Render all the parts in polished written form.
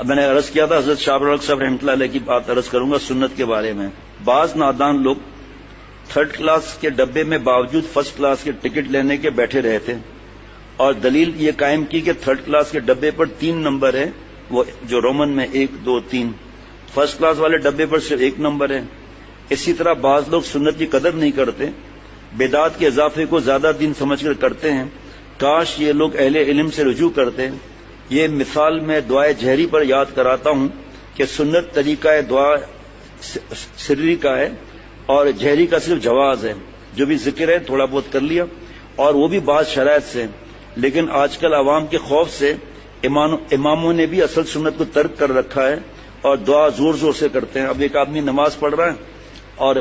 میں نے عرض کیا تھا حضرت شاہ الحق صاحب رحمۃ اللہ علیہ کی بات عرض کروں گا سنت کے بارے میں. بعض نادان لوگ تھرڈ کلاس کے ڈبے میں باوجود فرسٹ کلاس کے ٹکٹ لینے کے بیٹھے رہے تھے اور دلیل یہ قائم کی کہ تھرڈ کلاس کے ڈبے پر 3 نمبر ہے، وہ جو رومن میں 1 2 3، فرسٹ کلاس والے ڈبے پر صرف 1 نمبر ہے. اسی طرح بعض لوگ سنت کی قدر نہیں کرتے، بدعات کے اضافے کو زیادہ دین سمجھ کر کرتے ہیں. کاش یہ لوگ اہل علم سے رجوع کرتے. یہ مثال میں دعائے جہری پر یاد کراتا ہوں کہ سنت طریقہ دعا سری کا ہے اور جہری کا صرف جواز ہے. جو بھی ذکر ہے تھوڑا بہت کر لیا اور وہ بھی بعض شرائط سے. لیکن آج کل عوام کے خوف سے اماموں نے بھی اصل سنت کو ترک کر رکھا ہے اور دعا زور زور سے کرتے ہیں. اب ایک آدمی نماز پڑھ رہا ہے اور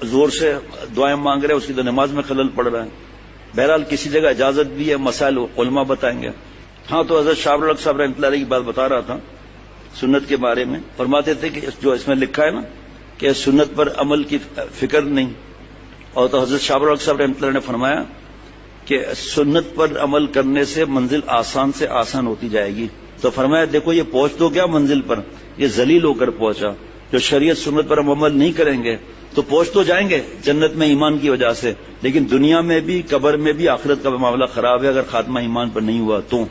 زور سے دعائیں مانگ رہے ہیں، اس کی تو نماز میں خلل پڑ رہا ہے. بہرحال کسی جگہ اجازت بھی ہے، مسائل علماء بتائیں گے. ہاں تو حضرت شاہ الحق صاحب رحمۃ اللہ علیہ کی بات بتا رہا تھا سنت کے بارے میں. فرماتے تھے کہ جو اس میں لکھا ہے نا کہ سنت پر عمل کی فکر نہیں، اور تو حضرت شاہ الحق صاحب رحمۃ اللہ نے فرمایا کہ سنت پر عمل کرنے سے منزل آسان سے آسان ہوتی جائے گی. تو فرمایا دیکھو یہ پہنچ تو گیا منزل پر، یہ ذلیل ہو کر پہنچا. جو شریعت سنت پر ہم عمل نہیں کریں گے تو پہنچ تو جائیں گے جنت میں ایمان کی وجہ سے، لیکن دنیا میں بھی قبر میں بھی آخرت کا معاملہ خراب ہے اگر خاتمہ ایمان پر نہیں ہوا تو.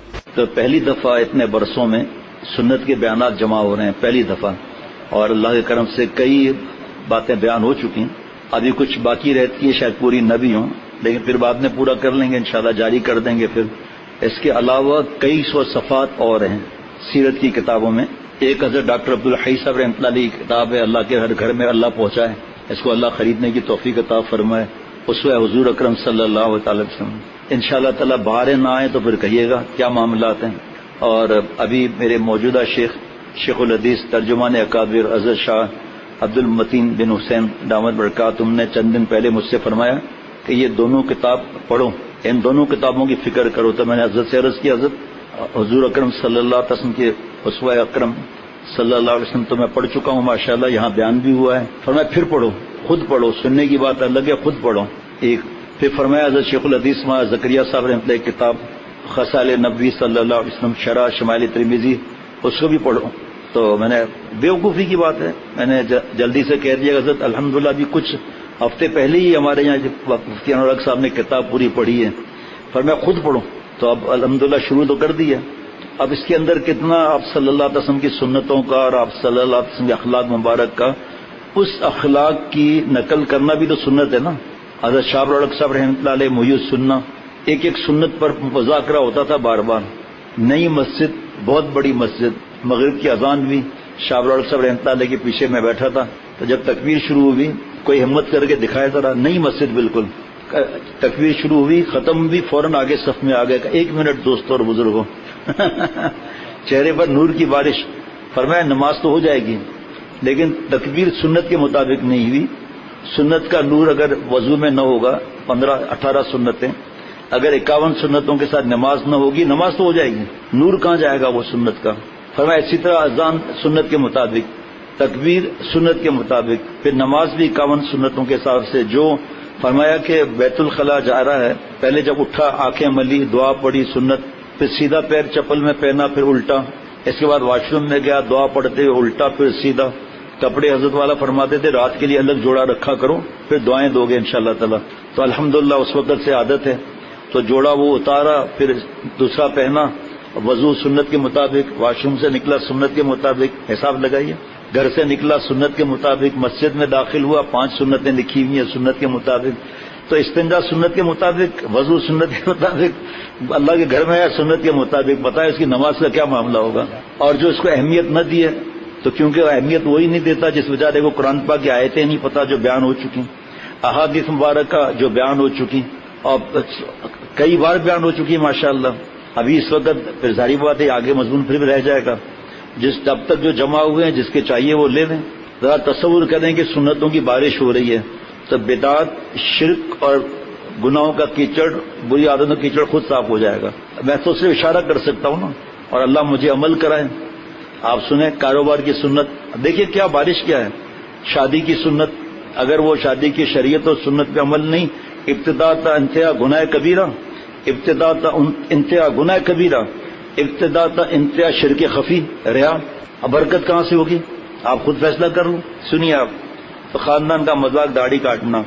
پہلی دفعہ اتنے برسوں میں سنت کے بیانات جمع ہو رہے ہیں، پہلی دفعہ، اور اللہ کے کرم سے کئی باتیں بیان ہو چکی ہیں. ابھی کچھ باقی رہتی ہے، شاید پوری نہ بھی ہوں، لیکن پھر بعد میں پورا کر لیں گے انشاءاللہ، جاری کر دیں گے. پھر اس کے علاوہ کئی سو صفحات اور ہیں سیرت کی کتابوں میں. ایک حضرت ڈاکٹر عبدالحی صاحب رحمۃ اللہ علیہ کی کتاب ہے اللہ کے ہر گھر میں اللہ پہنچائے، اس کو اللہ خریدنے کی توفیق عطا فرمائے. اسوہ حضور اکرم صلی اللہ تعالی وسلم. انشاءاللہ تعالی باہر نہ آئے تو پھر کہیے گا کیا معاملات ہیں. اور ابھی میرے موجودہ شیخ الحدیث ترجمان اکابر حضرت شاہ عبد المتین بن حسین دامت برکاتہم نے چند دن پہلے مجھ سے فرمایا کہ یہ دونوں کتاب پڑھو، ان دونوں کتابوں کی فکر کرو. تو میں نے حضرت سے عرض کی حضرت حضور اکرم صلی اللہ علیہ وسلم کے اسوہ اکرم صلی اللہ علیہ وسلم تو میں پڑھ چکا ہوں ماشاءاللہ، یہاں بیان بھی ہوا ہے. فرمایا پھر پڑھو، خود پڑھو، سننے کی بات الگ ہے، خود پڑھو. ایک پھر فرمایا حضرت شیخ الحدیث مولانا زکریا صاحب رحمۃ اللہ کی کتاب خصال نبوی صلی اللہ علیہ وسلم شرح شمائل ترمذی، اس کو بھی پڑھو. تو میں نے بیوقوفی کی بات ہے، میں نے جلدی سے کہہ دیا حضرت الحمدللہ ابھی کچھ ہفتے پہلے ہی ہمارے یہاں مفتی انور حق صاحب نے کتاب پوری پڑھی ہے. فرمایا خود پڑھو. تو اب الحمدللہ شروع تو کر دی ہے. اب اس کے اندر کتنا آپ صلی اللہ علیہ وسلم کی سنتوں کا اور آپ صلی اللہ علیہ وسلم کے اخلاق مبارک کا، اس اخلاق کی نقل کرنا بھی تو سنت ہے نا. حضرت شاہ الحق صاحب رحمۃ اللہ علیہ محی السنہ، ایک ایک سنت پر مذاکرہ ہوتا تھا بار بار. نئی مسجد، بہت بڑی مسجد، مغرب کی اذان بھی، شاہ الحق صاحب رحمۃ اللہ علیہ کے پیچھے میں بیٹھا تھا. تو جب تکبیر شروع ہوئی کوئی ہمت کر کے دکھایا ذرا، نئی مسجد بالکل، تکبیر شروع ہوئی ختم بھی فوراً آگے صف میں آ گئے. 1 منٹ دوستوں اور بزرگوں چہرے پر نور کی بارش. فرمایا نماز تو ہو جائے گی لیکن تکبیر سنت کے مطابق نہیں ہوئی. سنت کا نور اگر وضو میں نہ ہوگا، 15-18 سنتیں، اگر 51 سنتوں کے ساتھ نماز نہ ہوگی، نماز تو ہو جائے گی، نور کہاں جائے گا وہ سنت کا. فرمایا اسی طرح اذان سنت کے مطابق، تکبیر سنت کے مطابق، پھر نماز بھی 51 سنتوں کے حساب سے. جو فرمایا کہ بیت الخلاء جا رہا ہے، پہلے جب اٹھا آنکھیں ملی، دعا پڑھی سنت، پھر سیدھا پیر چپل میں پہنا پھر الٹا، اس کے بعد واش روم میں گیا دعا پڑھتے ہوئے الٹا پھر سیدھا. کپڑے حضرت والا فرماتے تھے رات کے لیے الگ جوڑا رکھا کرو پھر دعائیں دو گے انشاءاللہ تعالی. تو الحمدللہ اس وقت سے عادت ہے. تو جوڑا وہ اتارا پھر دوسرا پہنا، وضو سنت کے مطابق، واش روم سے نکلا سنت کے مطابق، حساب لگائیے. گھر سے نکلا سنت کے مطابق، مسجد میں داخل ہوا 5 سنتیں لکھی ہوئی ہیں سنت کے مطابق. تو استنجا سنت کے مطابق، وضو سنت کے مطابق، اللہ کے گھر میں ہے سنت کے مطابق. بتائیں اس کی نماز کا کیا معاملہ ہوگا. اور جو اس کو اہمیت نہ دی ہے تو کیونکہ اہمیت وہی نہیں دیتا جس بیچارے کو قرآن پاک کی آیتیں نہیں پتہ جو بیان ہو چکی، احادیث مبارکہ جو بیان ہو چکی اور کئی بار بیان ہو چکی ماشاءاللہ. ابھی اس وقت پھر ظاہری بات ہے آگے مضمون پھر بھی رہ جائے گا. جب تک جو جمع ہوئے ہیں جس کے چاہیے وہ لے لیں. ذرا تصور کریں کہ سنتوں کی بارش ہو رہی ہے تو بدعت، شرک اور گناہوں کا کیچڑ، بری عادتوں کا کیچڑ خود صاف ہو جائے گا. میں تو صرف اشارہ کر سکتا ہوں نا، اور اللہ مجھے عمل کرائے. آپ سنیں کاروبار کی سنت، دیکھیے کیا بارش کیا ہے. شادی کی سنت، اگر وہ شادی کی شریعت اور سنت پہ عمل نہیں، ابتدا تا انتہا گناہ کبیرہ، ابتدا تا انتہا گناہ کبیرہ. ابتدا تھا انتہا شرک خفی ریا، اب برکت کہاں سے ہوگی؟ آپ خود فیصلہ کر لوں. سنیے آپ، تو خاندان کا مذاق داڑھی کاٹنا،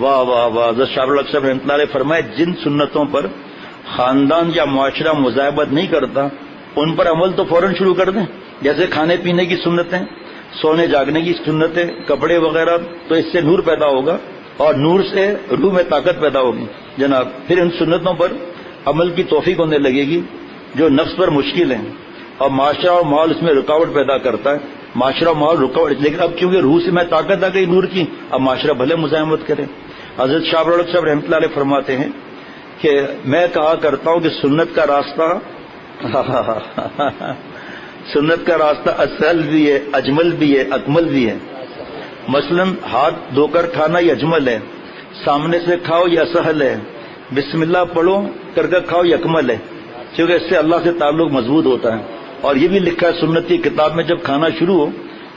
واہ واہ واہ. حضرت شاہ الحق صاحب رحمۃ اللہ علیہ فرمائے جن سنتوں پر خاندان یا معاشرہ مذاہبت نہیں کرتا ان پر عمل تو فوراً شروع کر دیں. جیسے کھانے پینے کی سنتیں، سونے جاگنے کی سنتیں، کپڑے وغیرہ، تو اس سے نور پیدا ہوگا اور نور سے روح میں طاقت پیدا ہوگی جناب. پھر ان سنتوں پر عمل کی توفیق ہونے لگے گی جو نفس پر مشکل ہیں، اور معاشرہ اور ماحول اس میں رکاوٹ پیدا کرتا ہے. معاشرہ اور ماحول رکاوٹ، لیکن اب کیونکہ روح سے میں طاقت آ گئی نور کی، اب معاشرہ بھلے مزاحمت کرے. حضرت شاہ الحق صاحب رحمۃ اللہ علیہ فرماتے ہیں کہ میں کہا کرتا ہوں کہ سنت کا راستہ سنت کا راستہ اسهل بھی ہے، اجمل بھی ہے، اکمل بھی ہے. مثلا ہاتھ دھو کر کھانا یہ اجمل ہے، سامنے سے کھاؤ یہ اسهل ہے، بسم اللہ پڑھو کر کے کھاؤ یہ اکمل ہے، کیونکہ اس سے اللہ سے تعلق مضبوط ہوتا ہے. اور یہ بھی لکھا ہے سنت کی کتاب میں، جب کھانا شروع ہو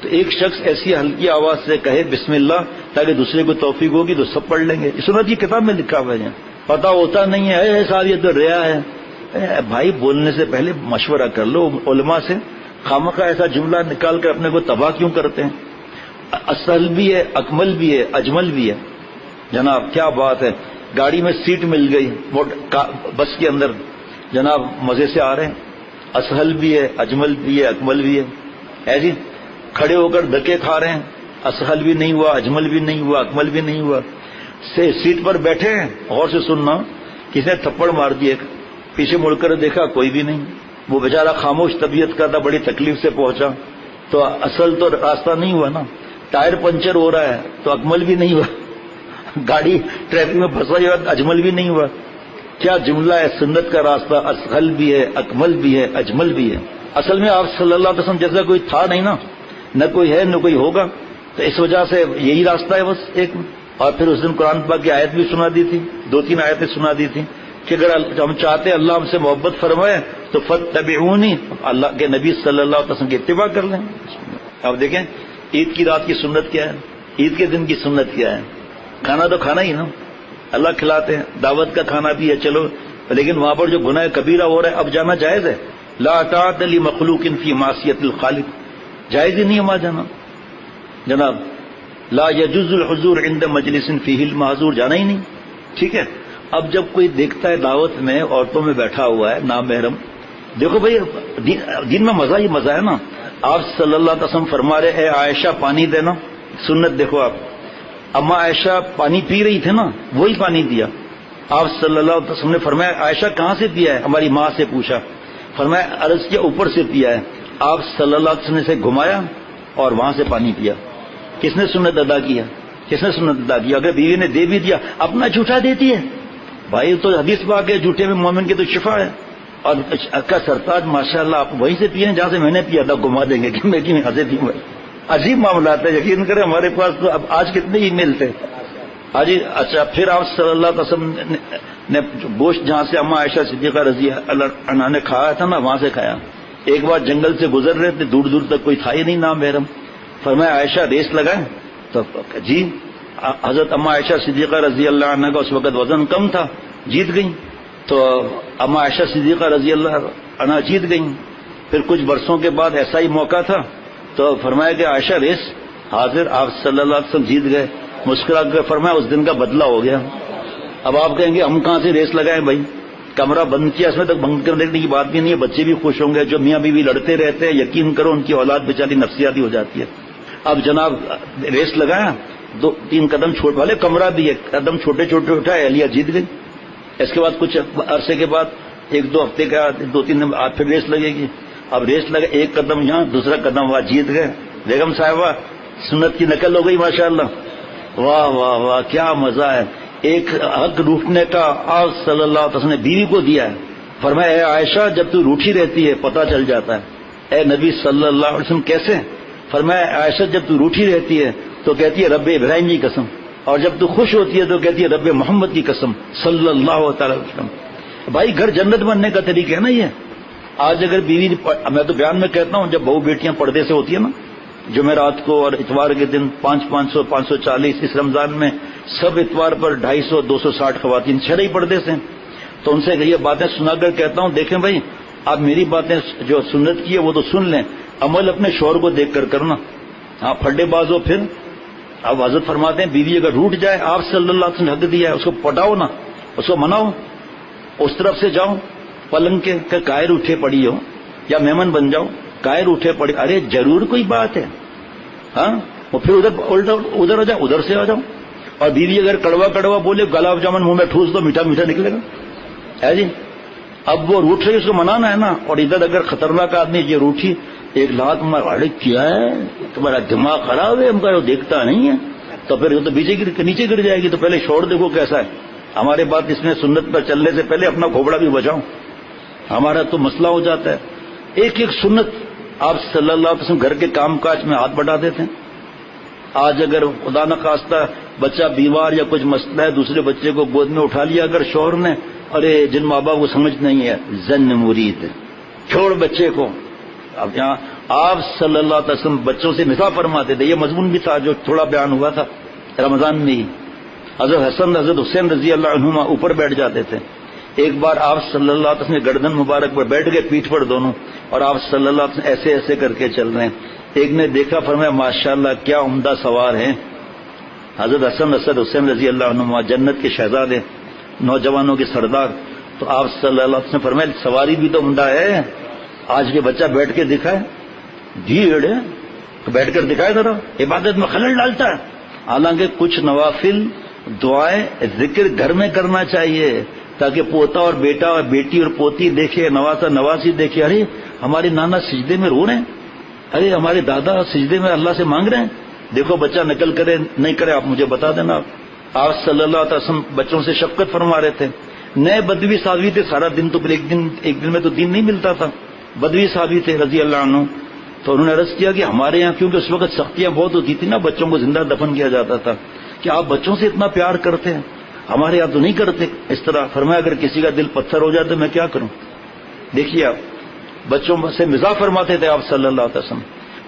تو ایک شخص ایسی ہلکی آواز سے کہے بسم اللہ تاکہ دوسرے کو توفیق ہوگی تو سب پڑھ لیں گے. سنت کی کتاب میں لکھا ہوا ہے. پتا ہوتا نہیں ہے صاحب یہ تو ریا ہے. بھائی بولنے سے پہلے مشورہ کر لو علماء سے، خامخواہ ایسا جملہ نکال کر اپنے کو تباہ کیوں کرتے ہیں؟ اسهل بھی ہے، اکمل بھی ہے، اجمل بھی ہے جناب. کیا بات ہے، گاڑی میں سیٹ مل گئی بس کے اندر جناب، مزے سے آ رہے ہیں. اسهل بھی ہے، اجمل بھی ہے، اکمل بھی ہے جی. کھڑے ہو کر دھکے کھا رہے ہیں، اسهل بھی نہیں ہوا، اجمل بھی نہیں ہوا، اکمل بھی نہیں ہوا. سیٹ پر بیٹھے ہیں، غور سے سننا، کسی نے تھپڑ مار دیا، پیچھے مڑ کر دیکھا کوئی بھی نہیں، وہ بیچارہ خاموش طبیعت کا تھا، بڑی تکلیف سے پہنچا. تو اصل تو راستہ نہیں ہوا نا. ٹائر پنچر ہو رہا ہے تو اکمل بھی نہیں ہوا، گاڑی ٹریفک میں پھنسا ہوا اجمل بھی نہیں ہوا. کیا جملہ ہے، سنت کا راستہ اسهل بھی ہے، اکمل بھی ہے، اجمل بھی ہے. اصل میں آپ صلی اللہ علیہ وسلم جیسا کوئی تھا نہیں نا، نہ کوئی ہے نہ کوئی ہوگا، تو اس وجہ سے یہی راستہ ہے بس ایک. اور پھر اس دن قرآن پاک کی آیت بھی سنا دی تھی، 2-3 آیتیں سنا دی تھی کہ اگر ہم چاہتے ہیں اللہ ہم سے محبت فرمائے تو فاتبعونی، اللہ کے نبی صلی اللہ علیہ وسلم کی اتباع کر لیں. اب دیکھیں عید کی رات کی سنت کیا ہے، عید کے دن کی سنت کیا ہے. کھانا تو کھانا ہی نا، اللہ کھلاتے ہیں، دعوت کا کھانا بھی ہے چلو، لیکن وہاں پر جو گناہ کبیرہ ہو رہا ہے اب جانا جائز ہے. لا طاعت لمخلوق فی معصیت الخالق، جائز ہی نہیں ہے وہاں جانا جناب. لا يجوز الحضور عند مجلس فیہ المحظور، جانا ہی نہیں. ٹھیک ہے. اب جب کوئی دیکھتا ہے دعوت میں عورتوں میں بیٹھا ہوا ہے نامحرم، دیکھو بھائی دین میں مزہ ہی مزہ ہے نا. آپ صلی اللہ علیہ وسلم فرما رہے اے عائشہ پانی دینا، سنت دیکھو آپ. اما عائشہ پانی پی رہی تھے نا، وہی پانی دیا. آپ صلی اللہ علیہ وسلم نے فرمایا عائشہ کہاں سے پیا ہے؟ ہماری ماں سے پوچھا، فرمایا عرض کے اوپر سے پیا ہے. آپ صلی اللہ علیہ وسلم نے سے گھمایا اور وہاں سے پانی پیا. کس نے سنت ادا کیا؟ کس نے سنت ادا کیا؟ اگر بیوی نے دے بھی دیا اپنا جھوٹا دیتی ہے. بھائی تو حدیث پاک ہے جھوٹے میں مومن کی تو شفا ہے. اور کا سرتاج ماشاء اللہ آپ وہیں سے پیے جہاں سے میں نے پیا تھا، گھما دیں گے کہ میں کیوں حاضر تھی. عجیب معاملات ہے، یقین کریں ہمارے پاس تو اب آج کتنے ہی ملتے. ہاں جی. اچھا پھر آپ صلی اللہ علیہ وسلم نے گوشت جہاں سے اما عائشہ صدیقہ رضی اللہ عنہا نے کھایا تھا نا وہاں سے کھایا. ایک بار جنگل سے گزر رہے تھے، دور دور تک کوئی تھا ہی نہیں نامحرم. فرمایا عائشہ ریس لگائیں؟ تو جی. حضرت اما عائشہ صدیقہ رضی اللہ عنہ کا اس وقت وزن کم تھا، جیت گئیں. تو اما عائشہ صدیقہ رضی اللہ عنہ جیت گئیں. پھر کچھ برسوں کے بعد ایسا ہی موقع تھا تو فرمایا کہ عائشہ ریس حاضر. آپ صلی اللہ علیہ وسلم جیت گئے. مسکرا کر فرمایا اس دن کا بدلہ ہو گیا. اب آپ کہیں گے ہم کہاں سے ریس لگائیں بھائی، کمرہ بند کیا، اس میں تک بند کر دینے کی بات بھی نہیں ہے، بچے بھی خوش ہوں گے. جو میاں بیوی لڑتے رہتے ہیں یقین کرو ان کی اولاد بیچاری نفسیاتی ہو جاتی ہے. اب جناب ریس لگایا، 2-3 قدم چھوٹ والے، کمرہ بھی ایک قدم چھوٹے چھوٹے اٹھائے، اہلیہ جیت گئی. اس کے بعد کچھ عرصے کے بعد 1-2 ہفتے کا 2-3 دن بعد پھر ریس لگے گی. اب ریس لگے، ایک قدم یہاں دوسرا قدم وہاں، جیت گئے. بیگم صاحبہ سنت کی نقل ہو گئی ماشاءاللہ. واہ واہ واہ کیا مزہ ہے. ایک حق روٹنے کا آپ صلی اللہ علیہ وسلم نے بیوی کو دیا ہے. فرمایا اے عائشہ جب تو روٹھی رہتی ہے پتہ چل جاتا ہے. اے نبی صلی اللہ علیہ وسلم کیسے؟ فرمایا عائشہ جب تو روٹھی رہتی ہے تو کہتی ہے رب ابراہیم کی قسم، اور جب تو خوش ہوتی ہے تو کہتی ہے رب محمد کی قسم صلی اللہ تعالی وسلم. بھائی گھر جنت بننے کا طریقہ ہے نا یہ. آج اگر بیوی، میں تو بیان میں کہتا ہوں جب بہو بیٹیاں پردے سے ہوتی ہیں نا، جمعرات کو اور اتوار کے دن 500 540، اس رمضان میں سب اتوار پر 250 260 خواتین شرعی پردے سے، تو ان سے یہ باتیں سنا کر کہتا ہوں دیکھیں بھائی آپ میری باتیں جو سنت کی ہے وہ تو سن لیں، عمل اپنے شوہر کو دیکھ کر کرنا. ہاں پھڈے باز ہو پھر. اب حضرت فرماتے ہیں بیوی اگر روٹ جائے، آپ صلی اللہ علیہ وسلم نے حق دیا ہے، اس کو پٹاؤ نا، اس کو مناؤ، اس طرف سے جاؤ پلنگ کے کہ قائر اٹھے پڑی ہو، یا مہمان بن جاؤ قائر اٹھے پڑی. ارے ضرور کوئی بات ہے، ہاں وہ پھر ادھر آ جاؤ، ادھر سے آ جاؤ. اور بیوی اگر کڑوا کڑوا بولے، گلاب جامن منہ میں ٹھوس دو، میٹھا میٹھا نکلے گا ہے جی. اب وہ روٹ رہی، اس کو منانا ہے نا. اور ادھر اگر خطرناک آدمی یہ روٹھی ایک لات مار، ارے کیا ہے تمہارا دماغ خراب ہے، ہم کا دیکھتا نہیں ہے، تو پھر تو نیچے گر جائے گی. تو پہلے چھوڑ دیکھو کیسا ہے. ہمارے بات اس میں سنت پر چلنے سے پہلے اپنا کھوبڑا بھی بچاؤ، ہمارا تو مسئلہ ہو جاتا ہے. ایک ایک سنت آپ صلی اللہ علیہ وسلم گھر کے کام کاج میں ہاتھ بٹا دیتے ہیں. آج اگر خدا نخواستہ بچہ بیمار یا کچھ مسئلہ ہے، دوسرے بچے کو گود میں اٹھا لیا اگر شوہر نے، ارے جن ماں باپ کو سمجھ نہیں ہے، زن مرید چھوڑ بچے کو. اب یہاں آپ صلی اللہ علیہ وسلم بچوں سے مثال فرماتے تھے. یہ مضمون بھی تھا جو تھوڑا بیان ہوا تھا رمضان میں ہی. حضرت حسن حضرت حسین رضی اللہ عنہما اوپر بیٹھ جاتے تھے. ایک بار آپ صلی اللہ علیہ وسلم گردن مبارک پر بیٹھ گئے، پیٹھ پر دونوں، اور آپ صلی اللہ علیہ وسلم ایسے ایسے کر کے چل رہے ہیں. ایک نے دیکھا، فرمایا ماشاءاللہ کیا عمدہ سوار ہیں. حضرت حسن حضرت حسین رضی اللہ عنہما جنت کے شہزادے، نوجوانوں کے سردار. تو آپ صلی اللہ علیہ وسلم فرمایا سواری بھی تو عمدہ ہے. آج کے بچہ بیٹھ کے دکھائے، بھیڑ بیٹھ کر دکھائے ذرا، عبادت میں خلل ڈالتا ہے. حالانکہ کچھ نوافل دعائیں ذکر گھر میں کرنا چاہیے تاکہ پوتا اور بیٹا اور بیٹی اور پوتی دیکھے، نواسا نواسی دیکھے، ارے ہمارے نانا سجدے میں رو رہے ہیں، ارے ہمارے دادا سجدے میں اللہ سے مانگ رہے ہیں. دیکھو بچہ نقل کرے نہیں کرے آپ مجھے بتا دینا. آپ صلی اللہ علیہ وسلم بچوں سے شفقت فرما رہے تھے. نئے بدوی صحابی تھے، سارا دن تو ایک دن میں تو دین نہیں ملتا تھا. بدوی صحابی تھے رضی اللہ عنہ. تو انہوں نے عرض کیا کہ ہمارے یہاں کیونکہ اس وقت سختیاں بہت ہوتی تھی نا، بچوں کو زندہ دفن کیا جاتا تھا، کہ آپ بچوں سے اتنا پیار کرتے ہیں، ہمارے یہاں تو نہیں کرتے اس طرح. فرمایا اگر کسی کا دل پتھر ہو جائے تو میں کیا کروں. دیکھیے آپ بچوں سے مزاح فرماتے تھے آپ صلی اللہ علیہ وسلم.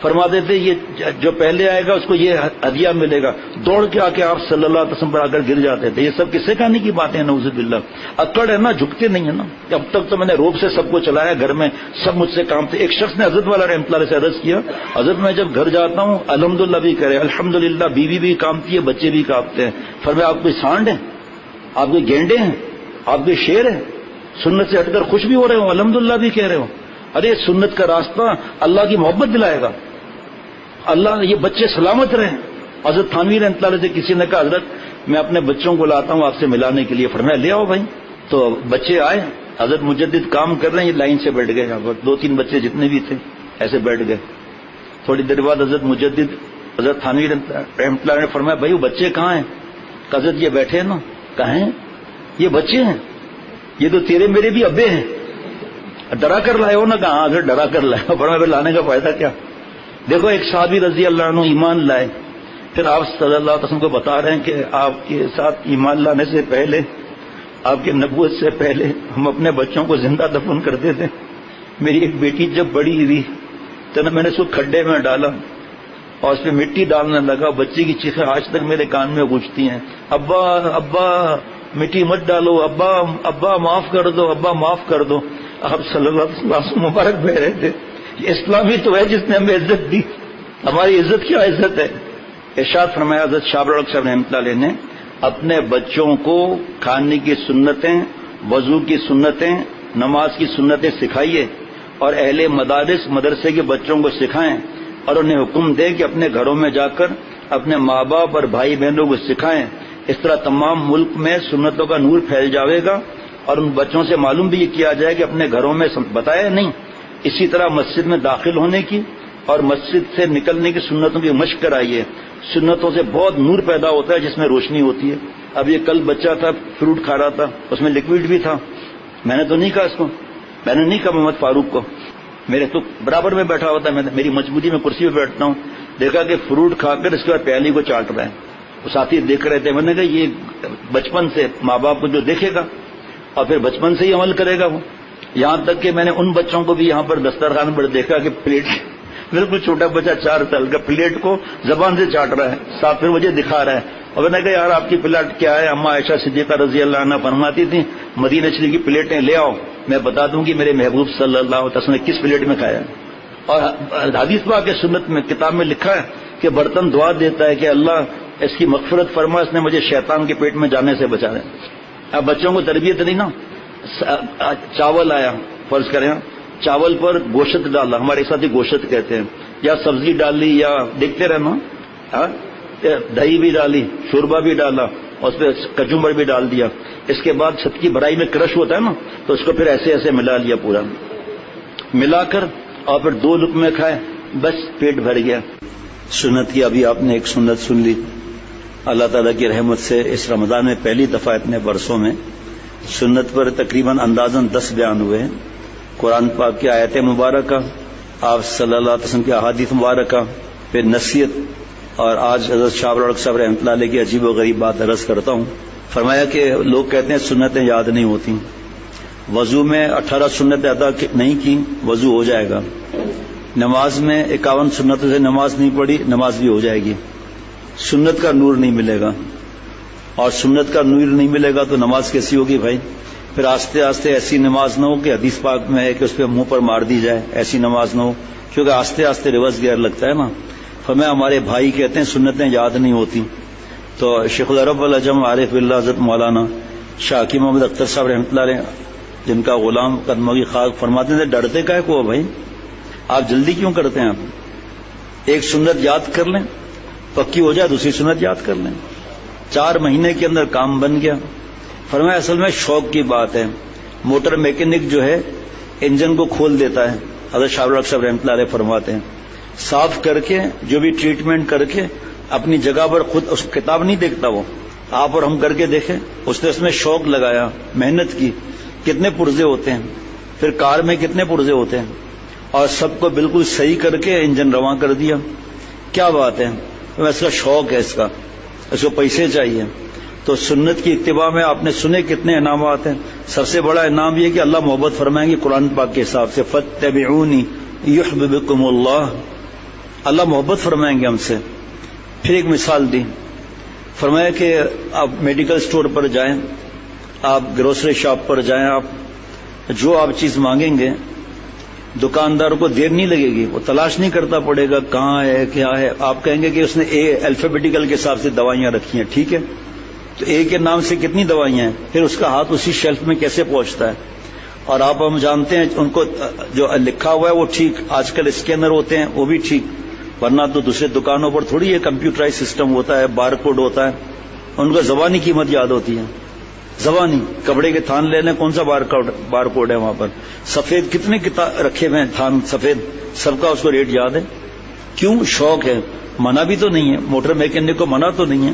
فرماتے تھے یہ جو پہلے آئے گا اس کو یہ ہدیہ ملے گا. دوڑ کے آ کے آپ صلی اللہ علیہ وسلم پر آ کر گر جاتے تھے. یہ سب کسے کہانی کی باتیں ہیں، نعوذ باللہ. اکڑ ہے نا، جھکتے نہیں ہیں نا. اب تک تو میں نے روب سے سب کو چلایا، گھر میں سب مجھ سے کام تھے. ایک شخص نے حضرت والا رحمۃ اللہ سے عرض کیا، حضرت میں جب گھر جاتا ہوں الحمدللہ بھی کرے، الحمدللہ بیوی بھی کامتی ہے، بچے بھی کامتے ہیں. فرمایا آپ کوئی سانڈ ہیں، آپ کوئی گینڈے ہیں، آپ کوئی شیر ہیں، سنت سے ہٹ کر خوش بھی ہو رہے ہو، الحمدللہ بھی کہہ رہے ہو. ارے سنت کا راستہ اللہ کی محبت دلائے گا. اللہ یہ بچے سلامت رہیں. حضرت تھانوی رحمۃ اللہ سے کسی نے کہا حضرت میں اپنے بچوں کو لاتا ہوں آپ سے ملانے کے لیے. فرمایا لے آؤ بھائی. تو بچے آئے، حضرت مجدد کام کر رہے ہیں، یہ لائن سے بیٹھ گئے. یہاں پر 2-3 بچے جتنے بھی تھے ایسے بیٹھ گئے. تھوڑی دیر بعد حضرت مجدد حضرت تھانوی رحمۃ اللہ نے فرمایا بھائی وہ بچے کہاں ہیں؟ حضرت یہ بیٹھے ہیں نا. کہاں ہیں؟ یہ بچے ہیں، یہ تو تیرے میرے بھی ابے ہیں. ڈرا کر لائے ہو نا. کہاں حضرت ڈرا کر لائے. فرمایا لانے کا فائدہ کیا. دیکھو ایک صحابی رضی اللہ عنہ ایمان لائے، پھر آپ صلی اللہ علیہ وسلم کو بتا رہے ہیں کہ آپ کے ساتھ ایمان لانے سے پہلے، آپ کے نبوت سے پہلے ہم اپنے بچوں کو زندہ دفن کرتے تھے. میری ایک بیٹی جب بڑی ہوئی تو میں نے اس کو کھڈے میں ڈالا اور اس پہ مٹی ڈالنے لگا. بچی کی چیخیں آج تک میرے کان میں گونجتی ہیں، ابا ابا مٹی مت ڈالو، ابا ابا معاف کر دو، ابا معاف کر دو. آپ صلی اللہ علیہ وسلم مبارک بہ رہے تھے. اسلامی تو ہے جس نے ہمیں عزت دی، ہماری عزت کیا عزت ہے. ارشاد فرمایا حضرت شاہ رخ صاحب رحمۃ اللہ علیہ نے اپنے بچوں کو کھانے کی سنتیں، وضو کی سنتیں، نماز کی سنتیں سکھائیے اور اہل مدارس مدرسے کے بچوں کو سکھائیں اور انہیں حکم دیں کہ اپنے گھروں میں جا کر اپنے ماں باپ اور بھائی بہنوں کو سکھائیں. اس طرح تمام ملک میں سنتوں کا نور پھیل جاوے گا اور ان بچوں سے معلوم بھی یہ کیا جائے کہ اپنے گھروں میں بتایا نہیں. اسی طرح مسجد میں داخل ہونے کی اور مسجد سے نکلنے کی سنتوں کی مشق کرائیے. سنتوں سے بہت نور پیدا ہوتا ہے جس میں روشنی ہوتی ہے. اب یہ کل بچہ تھا فروٹ کھا رہا تھا، اس میں لکوڈ بھی تھا. میں نے تو نہیں کہا اس کو، میں نے نہیں کہا محمد فاروق کو، میرے تو برابر میں بیٹھا ہوتا ہے، میری مجبوری میں کرسی پہ بیٹھتا ہوں. دیکھا کہ فروٹ کھا کر اس کے بعد پیالی کو چاٹ رہا ہے. وہ ساتھی دیکھ رہے تھے. میں نے کہا یہ بچپن سے ماں باپ کو جو دیکھے گا اور پھر بچپن سے ہی عمل کرے گا وہ. یہاں تک کہ میں نے ان بچوں کو بھی یہاں پر دسترخوان پر دیکھا کہ پلیٹ، بالکل چھوٹا بچہ 4 سال کا پلیٹ کو زبان سے چاٹ رہا ہے، ساتھ پھر مجھے دکھا رہا ہے. اور میں نے کہا یار آپ کی پلیٹ کیا ہے؟ اما عائشہ صدیقہ رضی اللہ عنہ فرماتی تھی مدینہ شریف کی پلیٹیں لے آؤ، میں بتا دوں گی میرے محبوب صلی اللہ علیہ وسلم نے کس پلیٹ میں کھایا. اور حدیث پاک کے سنت میں کتاب میں لکھا ہے کہ برتن دعا دیتا ہے کہ اللہ اس کی مغفرت فرما، اس نے مجھے شیطان کے پیٹ میں جانے سے بچا ہے. اب بچوں کو تربیت نہیں نا. چاول آیا، فرض کریں چاول پر گوشت ڈالا، ہمارے ساتھ ہی گوشت کہتے ہیں، یا سبزی ڈالی، یا دیکھتے رہنا، دہی بھی ڈالی، شوربہ بھی ڈالا، اور اس پہ کچمبر بھی ڈال دیا. اس کے بعد چھت کی بھرائی میں کرش ہوتا ہے نا، تو اس کو پھر ایسے ایسے ملا لیا، پورا ملا کر اور پھر 2 لقمے کھائے، بس پیٹ بھر گیا. سنت کی ابھی آپ نے ایک سنت سن لی. اللہ تعالیٰ کی رحمت سے اس رمضان میں پہلی دفعہ اتنے برسوں میں سنت پر تقریباً اندازاً 10 بیان ہوئے ہیں. قرآن پاک کی آیت مبارکہ، آپ صلی اللہ علیہ وسلم کی احادیث مبارکہ، پھر نصیحت، اور آج حضرت شاہ ابوالفضل صاحب رحمۃ اللہ علیہ کی عجیب و غریب بات عرض کرتا ہوں. فرمایا کہ لوگ کہتے ہیں سنتیں یاد نہیں ہوتی. وضو میں 18 سنتیں ادا نہیں کی، وضو ہو جائے گا. نماز میں 51 سنتوں سے نماز نہیں پڑھی، نماز بھی ہو جائے گی. سنت کا نور نہیں ملے گا، اور سنت کا نور نہیں ملے گا تو نماز کیسی ہوگی بھائی؟ پھر آہستہ آہستہ ایسی نماز نہ ہو کہ حدیث پاک میں ہے کہ اس پہ منہ پر مار دی جائے، ایسی نماز نہ ہو، کیونکہ آہستہ آہستہ ریورس گیئر لگتا ہے نا. فرمایا ہمارے بھائی کہتے ہیں سنتیں یاد نہیں ہوتی. تو شیخ العرب العجم عارف باللہ حضرت مولانا شاہ حکیم محمد اختر صاحب رحمۃ اللہ علیہ، جن کا غلام قدموں کی خاک، فرماتے تھے ڈرتے کا ہے کو بھائی، آپ جلدی کیوں کرتے ہیں؟ آپ ایک سنت یاد کر لیں، پکی ہو جائے دوسری سنت یاد کر لیں. 4 مہینے کے اندر کام بن گیا. فرمایا اصل میں شوق کی بات ہے. موٹر میکینک جو ہے انجن کو کھول دیتا ہے، حضرت شاہ ابوالفضل صاحب رحمۃ اللہ علیہ فرماتے ہیں، صاف کر کے جو بھی ٹریٹمنٹ کر کے اپنی جگہ پر خود، اس کتاب نہیں دیکھتا وہ، آپ اور ہم کر کے دیکھیں. اس نے اس میں شوق لگایا، محنت کی، کتنے پرزے ہوتے ہیں، پھر کار میں کتنے پرزے ہوتے ہیں، اور سب کو بالکل صحیح کر کے انجن رواں کر دیا. کیا بات ہے؟ اس کا شوق ہے، اس کو پیسے چاہیے. تو سنت کی اتباع میں آپ نے سنے کتنے انعامات ہیں. سب سے بڑا انعام یہ کہ اللہ محبت فرمائیں گے قرآن پاک کے حساب سے، فاتبعونی یحببکم اللہ، اللہ محبت فرمائیں گے ہم سے. پھر ایک مثال دی، فرمایا کہ آپ میڈیکل سٹور پر جائیں، آپ گروسری شاپ پر جائیں، آپ جو آپ چیز مانگیں گے دکاندار کو دیر نہیں لگے گی، وہ تلاش نہیں کرتا پڑے گا کہاں ہے کیا ہے. آپ کہیں گے کہ اس نے اے الفابیٹیکل کے حساب سے دوائیاں رکھی ہیں، ٹھیک ہے، تو اے کے نام سے کتنی دوائیاں ہیں، پھر اس کا ہاتھ اسی شیلف میں کیسے پہنچتا ہے. اور آپ ہم جانتے ہیں ان کو جو لکھا ہوا ہے وہ ٹھیک، آج کل اسکینر ہوتے ہیں وہ بھی ٹھیک، ورنہ تو دوسرے دکانوں پر تھوڑی یہ کمپیوٹرائز سسٹم ہوتا ہے، بار کوڈ ہوتا ہے. ان کو زبانی قیمت یاد ہوتی ہے، زبانی. کپڑے کے تھان لینے کون سا بار کوڈ ہے وہاں پر. سفید کتنے رکھے ہوئے ہیں تھان سفید، سب کا اس کو ریٹ یاد ہے. کیوں؟ شوق ہے. منع بھی تو نہیں ہے، موٹر میکینک کو منع تو نہیں ہے.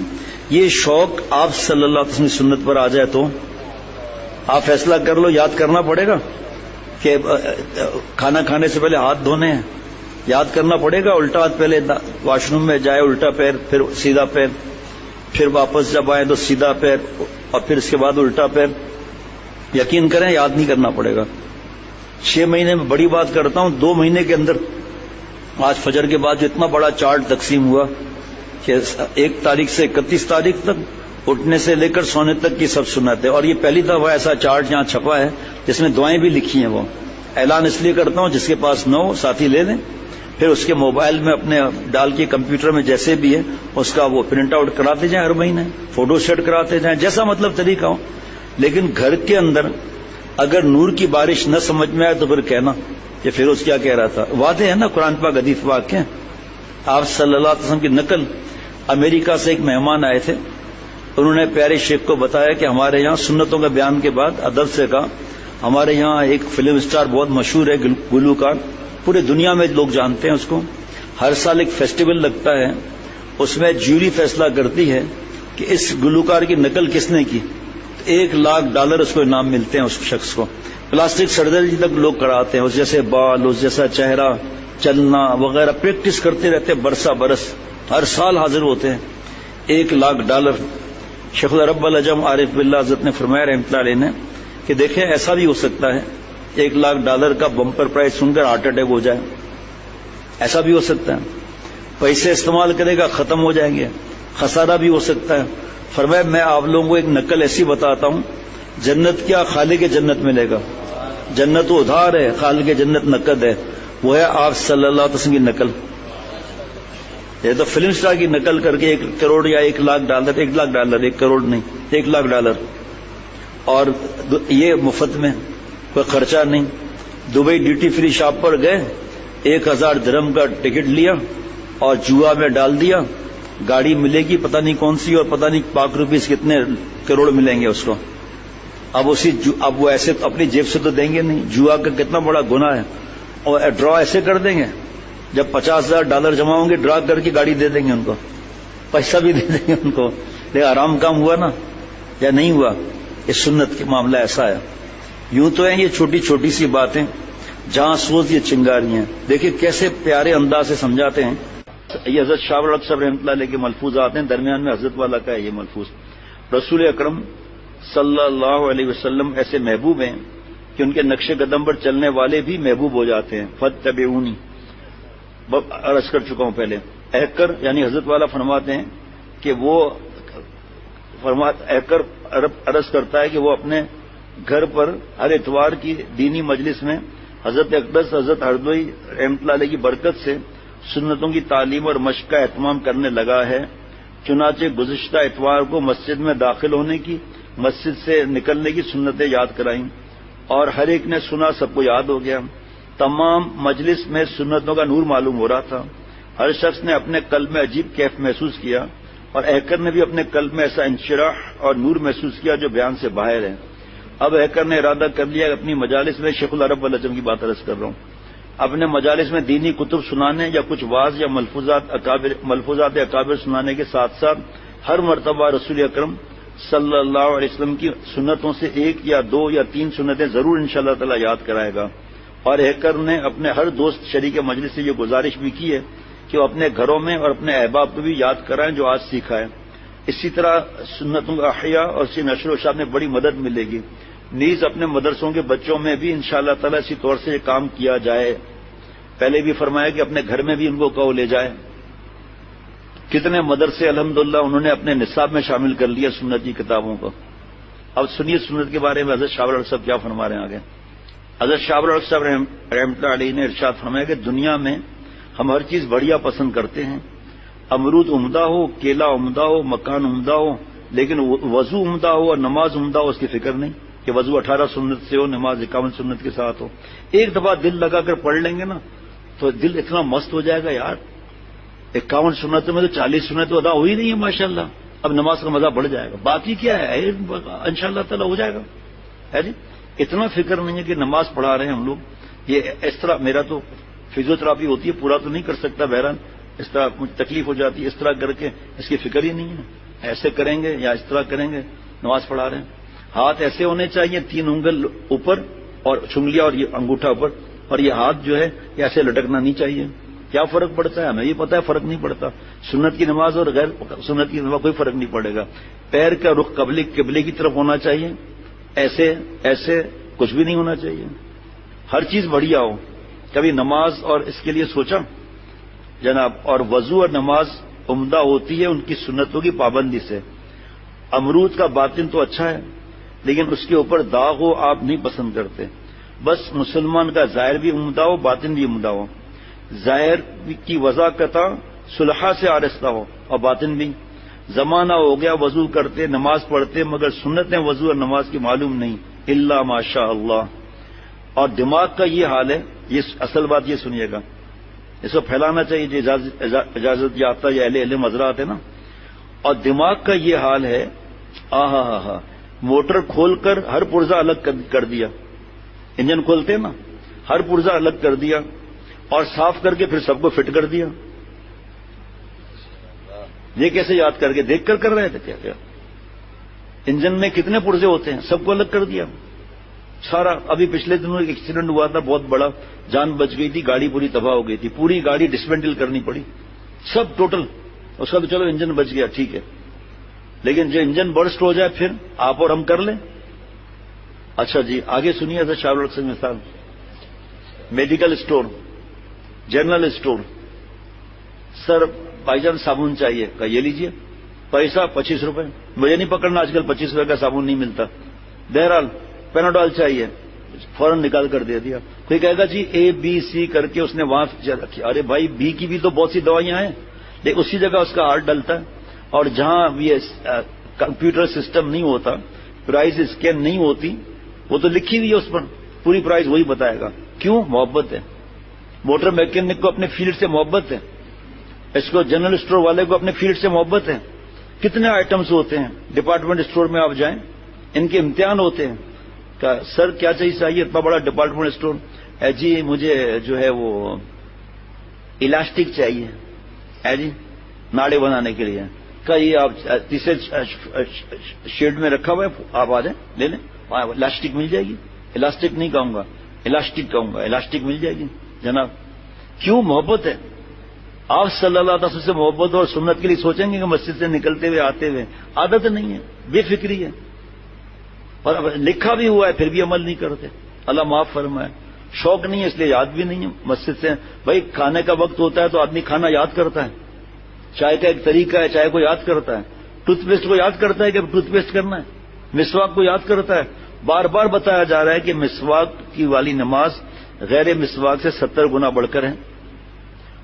یہ شوق آپ صلی اللہ علیہ وسلم کی سنت پر آ جائے تو آپ فیصلہ کر لو، یاد کرنا پڑے گا کہ کھانا کھانے سے پہلے ہاتھ دھونے ہیں، یاد کرنا پڑے گا. الٹا ہاتھ پہلے واش روم میں جائے، الٹا پیر، پھر سیدھا پیر، پھر واپس جب آئے تو سیدھا پیر، اور پھر اس کے بعد الٹا پیر. یقین کریں یاد نہیں کرنا پڑے گا. 6 مہینے میں بڑی بات کرتا ہوں، 2 مہینے کے اندر آج فجر کے بعد جو اتنا بڑا چارٹ تقسیم ہوا کہ 1 تاریخ سے 31 تاریخ تک اٹھنے سے لے کر سونے تک کی سب سنت ہے. اور یہ پہلی دفعہ ایسا چارٹ یہاں چھپا ہے جس میں دعائیں بھی لکھی ہیں. وہ اعلان اس لیے کرتا ہوں جس کے پاس نہ ہو ساتھی لے لیں، پھر اس کے موبائل میں اپنے ڈال کے کمپیوٹر میں جیسے بھی ہے اس کا وہ پرنٹ آؤٹ کراتے جائیں، ہر مہینے فوٹو سیٹ کراتے جائیں، جیسا مطلب طریقہ ہو. لیکن گھر کے اندر اگر نور کی بارش نہ سمجھ میں آئے تو پھر کہنا کہ فیروز کیا کہہ رہا تھا. واضح ہے نا قرآن پاک حدیث پاک کے. آپ صلی اللہ علیہ وسلم کی نقل، امریکہ سے ایک مہمان آئے تھے، انہوں نے پیارے شیخ کو بتایا کہ ہمارے یہاں سنتوں کے بیان کے بعد ادب سے کہا ہمارے یہاں ایک فلم اسٹار بہت مشہور ہے، گلوکار، پورے دنیا میں لوگ جانتے ہیں اس کو. ہر سال ایک فیسٹیول لگتا ہے، اس میں جیوری فیصلہ کرتی ہے کہ اس گلوکار کی نقل کس نے کی. $1,00,000 اس کو انعام ملتے ہیں اس شخص کو. پلاسٹک سرجری تک لوگ کراتے ہیں، اس جیسے بال، اس جیسا چہرہ، چلنا وغیرہ پریکٹس کرتے رہتے ہیں برسا برس، ہر سال حاضر ہوتے ہیں. $1,00,000. شیخ العرب العجم عارف باللہ حضرت نے فرمایا رحمۃ اللہ علیہ نے کہ دیکھیں ایسا بھی ہو سکتا ہے $1,00,000 کا بمپر پرائز سن کر ہارٹ اٹیک ہو جائے، ایسا بھی ہو سکتا ہے. پیسے استعمال کرے گا ختم ہو جائیں گے، خسارہ بھی ہو سکتا ہے. فرمایا میں آپ لوگوں کو ایک نقل ایسی بتاتا ہوں جنت کیا خالق جنت ملے گا. جنت تو ادھار ہے، خالق جنت نقد ہے. وہ ہے آپ صلی اللہ علیہ وسلم کی نقل. یہ تو فلم سٹار کی نقل کر کے 1 کروڑ یا 1 لاکھ ڈالر، 1 لاکھ ڈالر، 1 کروڑ نہیں، 1 لاکھ ڈالر، اور یہ مفت میں، کوئی خرچہ نہیں. دبئی ڈیوٹی فری شاپ پر گئے، 1000 درہم کا ٹکٹ لیا اور جوا میں ڈال دیا. گاڑی ملے گی پتہ نہیں کون سی، اور پتہ نہیں پاک روپیز کتنے کروڑ ملیں گے اس کو. اب وہ ایسے اپنی جیب سے تو دیں گے نہیں. جوا کا کتنا بڑا گناہ ہے. اور ڈرا ایسے کر دیں گے، جب 50,000 ڈالر جمع ہوں گے ڈرا کر کے گاڑی دے دیں گے ان کو، پیسہ بھی دے دیں گے ان کو. لیکن آرام کام ہوا نا یا نہیں ہوا؟ یہ سنت کے معاملہ ایسا ہے. یوں تو ہیں یہ چھوٹی چھوٹی سی باتیں، جہاں سوز یہ چنگاری ہیں. دیکھیں کیسے پیارے انداز سے سمجھاتے ہیں. یہ حضرت شاہ الحق صاحب رحمۃ اللہ علیہ کے ملفوظات ہیں، درمیان میں حضرت والا کا ہے یہ ملفوظ. رسول اکرم صلی اللہ علیہ وسلم ایسے محبوب ہیں کہ ان کے نقش قدم پر چلنے والے بھی محبوب ہو جاتے ہیں. فاتبعونی عرض کر چکا ہوں پہلے. احکر یعنی حضرت والا فرماتے ہیں کہ وہ احکر عرض کرتا ہے کہ وہ اپنے گھر پر ہر اتوار کی دینی مجلس میں حضرت اقدس حضرت ہردوئی رحمۃ اللہ علیہ کی برکت سے سنتوں کی تعلیم اور مشق کا اہتمام کرنے لگا ہے. چنانچہ گزشتہ اتوار کو مسجد میں داخل ہونے کی، مسجد سے نکلنے کی سنتیں یاد کرائیں، اور ہر ایک نے سنا، سب کو یاد ہو گیا. تمام مجلس میں سنتوں کا نور معلوم ہو رہا تھا. ہر شخص نے اپنے قلب میں عجیب کیف محسوس کیا، اور احکر نے بھی اپنے قلب میں ایسا انشراح اور نور محسوس کیا جو بیان سے باہر ہے. اب احکر نے ارادہ کر لیا کہ اپنی مجالس میں شیخ العرب والعجم کی بات عرض کر رہا ہوں، اپنے مجالس میں دینی کتب سنانے یا کچھ واعظ یا ملفوظات اکابر سنانے کے ساتھ ساتھ ہر مرتبہ رسول اکرم صلی اللہ علیہ وسلم کی سنتوں سے 1 یا 2 یا 3 سنتیں ضرور انشاءاللہ تعالی یاد کرائے گا. اور احکر نے اپنے ہر دوست شریک مجلس سے یہ گزارش بھی کی ہے کہ وہ اپنے گھروں میں اور اپنے احباب کو بھی یاد کرائیں جو آج سیکھا ہے. اسی طرح سنتوں کا احیاء اور اس کی نشر و اشاعت میں بڑی مدد ملے گی. نیز اپنے مدرسوں کے بچوں میں بھی انشاءاللہ تعالی اسی طور سے یہ کام کیا جائے. پہلے بھی فرمایا کہ اپنے گھر میں بھی ان کو کہو لے جائے. کتنے مدرسے الحمدللہ انہوں نے اپنے نصاب میں شامل کر لیا سنت کی کتابوں کو. اب سنیے سنت کے بارے میں حضرت شاہ الحق صاحب کیا فرما رہے ہیں آگے. حضرت شاہ الحق صاحب رحمۃ اللہ علیہ نے ارشاد فرمایا کہ دنیا میں ہم ہر چیز بڑھیا پسند کرتے ہیں. امرود عمدہ ہو، کیلا عمدہ ہو، مکان عمدہ ہو، لیکن وضو عمدہ ہو اور نماز عمدہ ہو اس کی فکر نہیں کہ وضو 18 سنت سے ہو، نماز 51 سنت کے ساتھ ہو. ایک دفعہ دل لگا کر پڑھ لیں گے نا تو دل اتنا مست ہو جائے گا. یار 51 سنتوں میں تو 40 سنت ادا ہوئی نہیں ہے ماشاءاللہ. اب نماز کا مزہ بڑھ جائے گا. باقی کیا ہے انشاءاللہ تعالی ہو جائے گا. ہے جی اتنا فکر نہیں ہے کہ نماز پڑھا رہے ہیں ہم لوگ. یہ اس طرح میرا تو فزیوتھراپی ہوتی ہے، پورا تو نہیں کر سکتا، بہرحال اس طرح مجھے تکلیف ہو جاتی ہے. اس طرح کر کے اس کی فکر ہی نہیں ہے. ایسے کریں گے یا اس طرح کریں گے نماز پڑھا رہے ہیں. ہاتھ ایسے ہونے چاہیے، 3 انگل اوپر اور چنگلیاں اور یہ انگوٹھا اوپر، اور یہ ہاتھ جو ہے یہ ایسے لٹکنا نہیں چاہیے. کیا فرق پڑتا ہے؟ ہمیں یہ پتا ہے فرق نہیں پڑتا. سنت کی نماز اور غیر سنت کی نماز کوئی فرق نہیں پڑے گا. پیر کا رخ قبلے کی طرف ہونا چاہیے، ایسے کچھ بھی نہیں ہونا چاہیے. ہر چیز بڑھیا ہو. کبھی نماز اور اس کے لیے سوچا جناب؟ اور وضو اور نماز عمدہ ہوتی ہے ان کی سنتوں کی پابندی سے. امرود کا باطن تو اچھا ہے لیکن اس کے اوپر داغ ہو آپ نہیں پسند کرتے. بس مسلمان کا ظاہر بھی عمدہ ہو، باطن بھی عمدہ ہو. ظاہر کی وضاحت صلحہ سے آرستہ ہو اور باطن بھی. زمانہ ہو گیا وضو کرتے نماز پڑھتے مگر سنتیں وضو اور نماز کی معلوم نہیں الا ماشاء اللہ. اور دماغ کا یہ حال ہے، یہ اصل بات یہ سنیے گا، اس کو پھیلانا چاہیے جو اجازت یافتہ یا اہل علم حضرات ہے نا. اور دماغ کا یہ حال ہے، موٹر کھول کر ہر پرزہ الگ کر دیا. انجن کھولتے نا، ہر پرزہ الگ کر دیا اور صاف کر کے پھر سب کو فٹ کر دیا. یہ کیسے یاد کر کے دیکھ کر رہے تھے کیا؟ انجن میں کتنے پرزے ہوتے ہیں، سب کو الگ کر دیا سارا. ابھی پچھلے دنوں ایک ایکسیڈنٹ ہوا تھا بہت بڑا، جان بچ گئی تھی، گاڑی پوری تباہ ہو گئی تھی، پوری گاڑی ڈسمینٹل کرنی پڑی سب ٹوٹل. اس کا تو چلو انجن بچ گیا ٹھیک ہے، لیکن جو انجن برسٹ ہو جائے پھر آپ اور ہم کر لیں. اچھا جی آگے سنیے سر. شاہ الحق سے مثال، میڈیکل اسٹور، جنرل اسٹور. سر بھائی جان صابن چاہیے، کہا یہ لیجئے. پیسہ 25 روپے. مجھے نہیں پکڑنا آج کل 25 روپے کا صابن نہیں ملتا. بہرحال پیناڈول چاہیے، فوراً نکال کر دے دیا۔ کوئی کہے گا جی اے بی سی کر کے اس نے وہاں رکھی، ارے بھائی بی کی بھی تو بہت سی دوائیاں ہیں، لیکن اسی جگہ اس کا ہارٹ ڈلتا ہے، اور جہاں یہ کمپیوٹر سسٹم نہیں ہوتا، پرائز اسکین نہیں ہوتی، وہ تو لکھی ہوئی ہے اس پر، پوری پرائز وہی بتائے گا۔ کیوں؟ محبت ہے۔ موٹر میکینک کو اپنے فیلڈ سے محبت ہے، اس کو جنرل اسٹور والے کو اپنے فیلڈ سے محبت ہے۔ کتنے آئٹمس ہوتے ہیں ڈپارٹمنٹ اسٹور میں، آپ جائیں ان کے امتحان ہوتے ہیں کہ سر کیا چاہیے اتنا بڑا ڈپارٹمنٹ اسٹور، جی مجھے جو ہے وہ الاسٹک چاہیے، جی ناڑے بنانے کے لیے، کہ یہ آپ تیسرے شیڈ میں رکھا ہوا ہے، آپ آ جائیں لے لیں، الاسٹک مل جائے گی۔ الاسٹک نہیں کہوں گا، الاسٹک کہوں گا، الاسٹک مل جائے گی جناب۔ کیوں؟ محبت ہے۔ آپ صلی اللہ علیہ وسلم سے محبت اور سنت کے لیے سوچیں گے کہ مسجد سے نکلتے ہوئے آتے ہوئے، عادت نہیں ہے، بے فکری ہے، اور لکھا بھی ہوا ہے پھر بھی عمل نہیں کرتے، اللہ معاف فرمائے۔ شوق نہیں ہے اس لیے یاد بھی نہیں ہے مسجد سے۔ بھائی کھانے کا وقت ہوتا ہے تو آدمی کھانا یاد کرتا ہے، چائے کا ایک طریقہ ہے، چائے کو یاد کرتا ہے، ٹوتھ پیسٹ کو یاد کرتا ہے کہ ٹوتھ پیسٹ کرنا ہے، مسواک کو یاد کرتا ہے۔ بار بار بتایا جا رہا ہے کہ مسواک کی والی نماز غیر مسواک سے 70 گنا بڑھ کر ہے،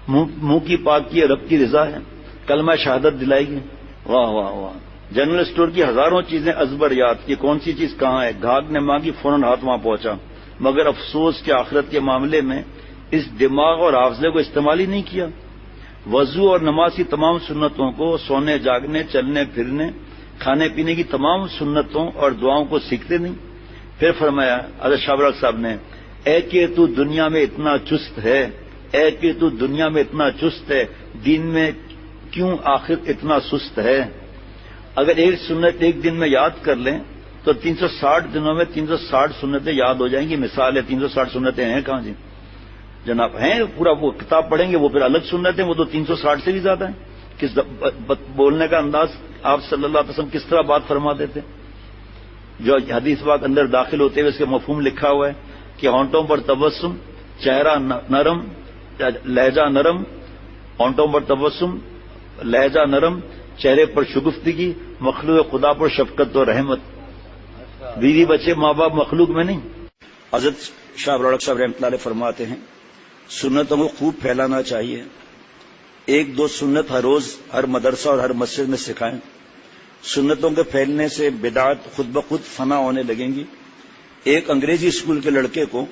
منہ کی پاکی رب کی رضا ہے، کلمہ شہادت دلائے گی۔ واہ واہ واہ۔ جنرل اسٹور کی ہزاروں چیزیں ازبر یاد کہ کون سی چیز کہاں ہے، گھاگ نے مانگی فوراً ہاتھ وہاں پہنچا، مگر افسوس کہ آخرت کے معاملے میں اس دماغ اور حافظے کو استعمال ہی نہیں کیا۔ وضو اور نماز کی تمام سنتوں کو، سونے جاگنے چلنے پھرنے کھانے پینے کی تمام سنتوں اور دعاؤں کو سیکھتے نہیں۔ پھر فرمایا حضرت شاہ برق صاحب نے، اے کہ تو دنیا میں اتنا چست ہے، اے کہ تو دنیا میں اتنا چست ہے، دین میں کیوں آخر اتنا سست ہے؟ اگر ایک سنت ایک دن میں یاد کر لیں تو 360 دنوں میں 360 سنتیں یاد ہو جائیں گی۔ مثال ہے 360 سنتیں ہیں کہاں جی جناب؟ ہیں، پورا وہ کتاب پڑھیں گے وہ پھر الگ سنتیں، وہ تو 360 سے بھی زیادہ ہیں۔ کس بولنے کا انداز آپ صلی اللہ علیہ وسلم کس طرح بات فرما دیتے، جو حدیث پاک اندر داخل ہوتے ہوئے اس کے مفہوم لکھا ہوا ہے کہ ہونٹوں پر تبسم، چہرہ نرم، لہجہ نرم، ہونٹوں پر تبسم، لہجہ نرم، چہرے پر شگفتگی، مخلوق خدا پر شفقت و رحمت۔ بیوی بچے ماں باپ مخلوق میں نہیں۔ حضرت شاہ برق صاحب رحمۃ اللہ علیہ فرماتے ہیں سنتوں کو خوب پھیلانا چاہیے، 1-2 سنت ہر روز ہر مدرسہ اور ہر مسجد میں سکھائیں۔ سنتوں کے پھیلنے سے بدعات خود بخود فنا ہونے لگیں گی۔ ایک انگریزی اسکول کے لڑکے کو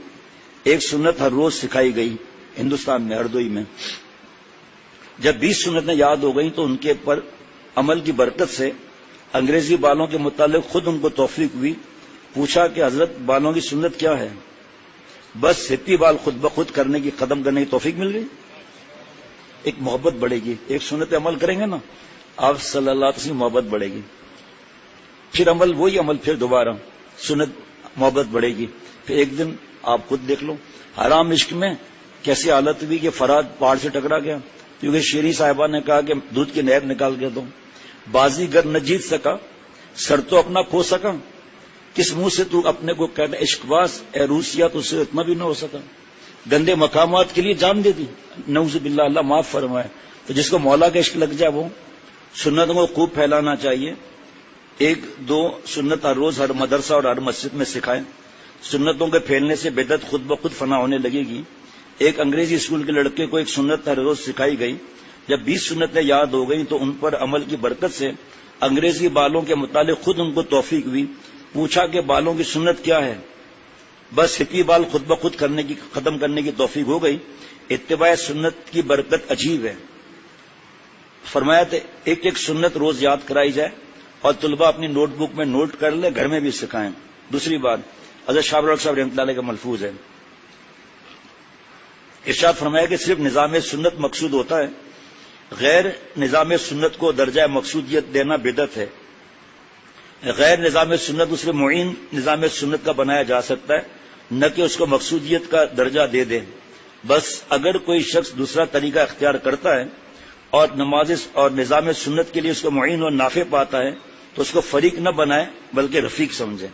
ایک سنت ہر روز سکھائی گئی ہندوستان میں، ہردوئی میں۔ جب 20 سنتیں یاد ہو گئیں تو ان کے پر عمل کی برکت سے انگریزی بالوں کے متعلق خود ان کو توفیق ہوئی۔ پوچھا کہ حضرت بالوں کی سنت کیا ہے؟ بس ہپی بال خود بخود کرنے کی، قدم کرنے کی توفیق مل گئی۔ ایک محبت بڑھے گی، ایک سنت عمل کریں گے نا آپ صلی اللہ علیہ وسلم، محبت بڑھے گی، پھر عمل وہی عمل، پھر دوبارہ سنت، محبت بڑھے گی۔ پھر ایک دن آپ خود دیکھ لو حرام عشق میں کیسی حالت ہوئی کہ فرات پہاڑ سے ٹکرا گیا، کیونکہ شیریں صاحبہ نے کہا کہ دودھ کی نہر نکال کے دو۔ بازی گر نہ جیت سکا، سر تو اپنا کھو سکا، کس منہ سے تو اپنے کو کہتا عشق باز، اے روسیا تو اسے اتنا بھی نہ ہو سکا۔ گندے مقامات کے لیے جان دے دی، نعوذ باللہ، اللہ معاف فرمائے۔ تو جس کو مولا کا عشق لگ جائے وہ سنتوں کو خوب پھیلانا چاہیے۔ 1-2 سنت ہر روز ہر مدرسہ اور ہر مسجد میں سکھائیں۔ سنتوں کے پھیلنے سے بدعت خود بخود فنا ہونے لگے گی۔ ایک انگریزی اسکول کے لڑکے کو ایک سنت ہر روز سکھائی گئی۔ جب 20 سنتیں یاد ہو گئیں تو ان پر عمل کی برکت سے انگریزی بالوں کے متعلق خود ان کو توفیق ہوئی۔ پوچھا کہ بالوں کی سنت کیا ہے؟ بس ہپی بال خود بخود ختم کرنے کی توفیق ہو گئی۔ اتباع سنت کی برکت عجیب ہے۔ فرمایا تھا ایک سنت روز یاد کرائی جائے اور طلباء اپنی نوٹ بک میں نوٹ کر لیں، گھر میں بھی سکھائیں۔ دوسری بات حضرت شاہ برق صاحب رحمۃ اللہ علیہ کا ملفوظ ہے، ارشاد فرمایا کہ صرف نظام سنت مقصود ہوتا ہے، غیر نظام سنت کو درجہ مقصودیت دینا بدعت ہے۔ غیر نظام سنت اسے معین نظام سنت کا بنایا جا سکتا ہے، نہ کہ اس کو مقصودیت کا درجہ دے دے۔ بس اگر کوئی شخص دوسرا طریقہ اختیار کرتا ہے اور نماز اور نظام سنت کے لیے اس کو معین اور نافع پاتا ہے تو اس کو فریق نہ بنائے بلکہ رفیق سمجھے۔